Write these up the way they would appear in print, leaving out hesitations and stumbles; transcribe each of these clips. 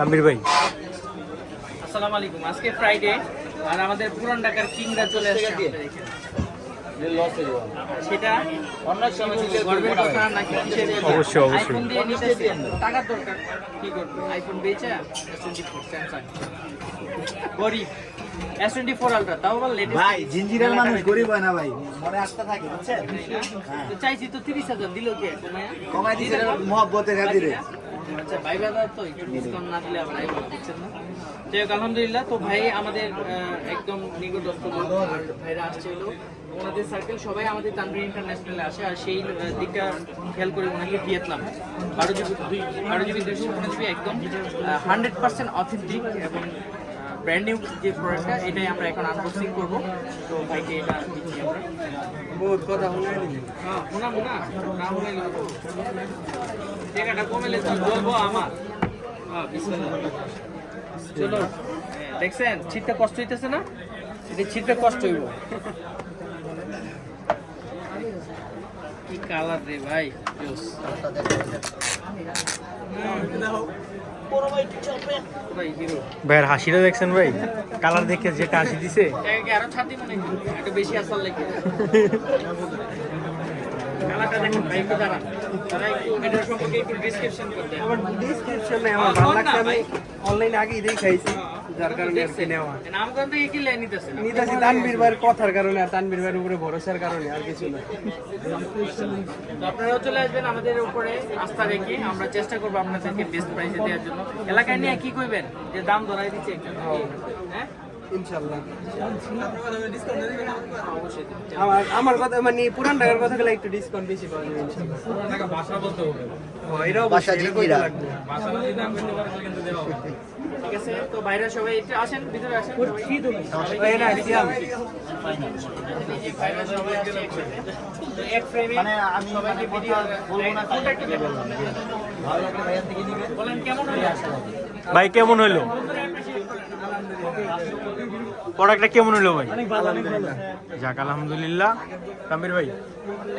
আমির ভাই আসসালামু আলাইকুম। আজকে ফ্রাইডে আর আমাদের পুরান ঢাকার কিংরা চলে আসছে আমাদের এখানে। সেটা গর্বের কথা নাকি কিসের কথা? অবশ্যই, অবশ্যই। আইফোন দিয়ে নিতেছে, টাকার দরকার, কি করবে? আইফোন বেচে S24 স্যামসাং গরিব S24 আলট্রা, তাও বল লেটেস্ট ভাই জিঞ্জিরাল মানুষ গরিব হয় না ভাই, মনে আস্থা থাকে বুঝছেন। তো চাইছি তো 30,000 দিল কে কমাই দিছে মহব্বতের খাতিরে। আচ্ছা ভাই বাবা তো একটু ডিসকাউন্ট না দিলে আবার আই দিচ্ছেন না। যাই হোক আলহামদুলিল্লাহ। তো ভাই আমাদের একদম নিকটস্থ আর ভাইরা আসছে হলো ওনাদের সার্কেল সবাই আমাদের তানভীর ইন্টারন্যাশনালে আসে, আর সেই দিকটা খেয়াল করে ওনাকে ভিয়েতনাম 12GB 256GB একদম 100% অথেন্টিক এবং ব্র্যান্ড নিউ যে প্রোডাক্টটা এটাই আমরা এখন আনবক্সিং করবো। তো ভাইকে এটা দিচ্ছি আমরা। বহুত কথা হলো হ্যাঁ শোনা না হলে টাকাটা কমেলে তো বলবো আমার। হ্যাঁ বিসমিল্লাহ। চলো দেখছেন ছিটতে কষ্ট হইতেছে না? এটা ছিটতে কষ্ট হইব। কি কালার রে ভাই, জোস। ভাই হিরো ভাইয়ের হাসিটা দেখছেন ভাই, কালার দেখে যেটা হাসি দিছে। এটাকে আরো ছাড় দিব নাকি? একটু বেশি আসার লাগে। কালারটা দেখুন ভাই, একটু দাঁড়ান। তারা একটু এটার সম্পর্কে একটু ডেসক্রিপশন করতে। আমার ডেসক্রিপশনে আমার ভালো লাগছে, আমি অনলাইনে আগেই দেখাইছি, যার কারণে আর কি নেওয়া। নামগন্ধ কি লাই নিতেছে না? নিতাছি তানভীর ভাইয়ের কথার কারণে আর তানভীর ভাইয়ের উপরে ভরসার কারণে, আর কিছু না। তো আপনারাও চলে আসবেন আমাদের উপরে আস্থা রেখে, আমরা চেষ্টা করবো আপনাদেরকে বেস্ট প্রাইসে দেওয়ার জন্য। এলাকায় নিয়ে কি কইবেন যে দাম ধরাই দিচ্ছে হ্যাঁ ইনশাআল্লাহ অবশ্যই আমার কথা মানে পুরান ঢাকার কথা গেলে একটু ডিসকাউন্ট বেশি পাওয়া যাবে ইনশাআল্লাহ। ভাষা বলতে হবে, এটাও ভাষা জিঞ্জিরা ভাষা কিন্তু দেওয়া হবে। ঠিক আছে। তো বাইরে সবাই একটু আসেন, ভিতরে আসেন। বাইরে সবাই আসছে একসাথে। তো এক ফ্রেমে মানে আমি সবাইকে ভিডিও বলবো না, কন্টাক্ট করবেন। ভালো লাগলে ভাইয়ার থেকে নিবেন। বলেন কেমন হলো? ভাই কেমন হইলো প্রোডাক্টটা, কেমন হইলো ভাই? যাক আলহামদুলিল্লাহ। তানভীর ভাই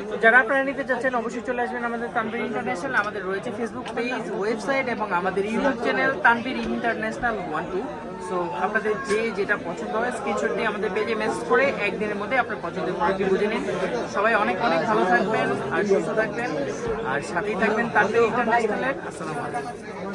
তো যারা আপনারা নিতে চাচ্ছেন অবশ্যই চলে আসবেন আমাদের তানভীর ইন্টারন্যাশনাল। আমাদের রয়েছে ফেসবুক পেজ, ওয়েবসাইট এবং আমাদের YouTube channel Tanvir international 12। So আপনাদের যেটা পছন্দ হয় স্ক্রিনশট দিয়ে আমাদের পেজে মেসেজ করে একদিনের মধ্যে আপনার পছন্দের প্রোডাক্টটি বুঝে নিন। সবাই অনেক ভালো থাকবেন আর সুস্থ থাকবেন আর সাথেই থাকবেন তানভীর ইন্টারন্যাশনালের। আসসালামু আলাইকুম।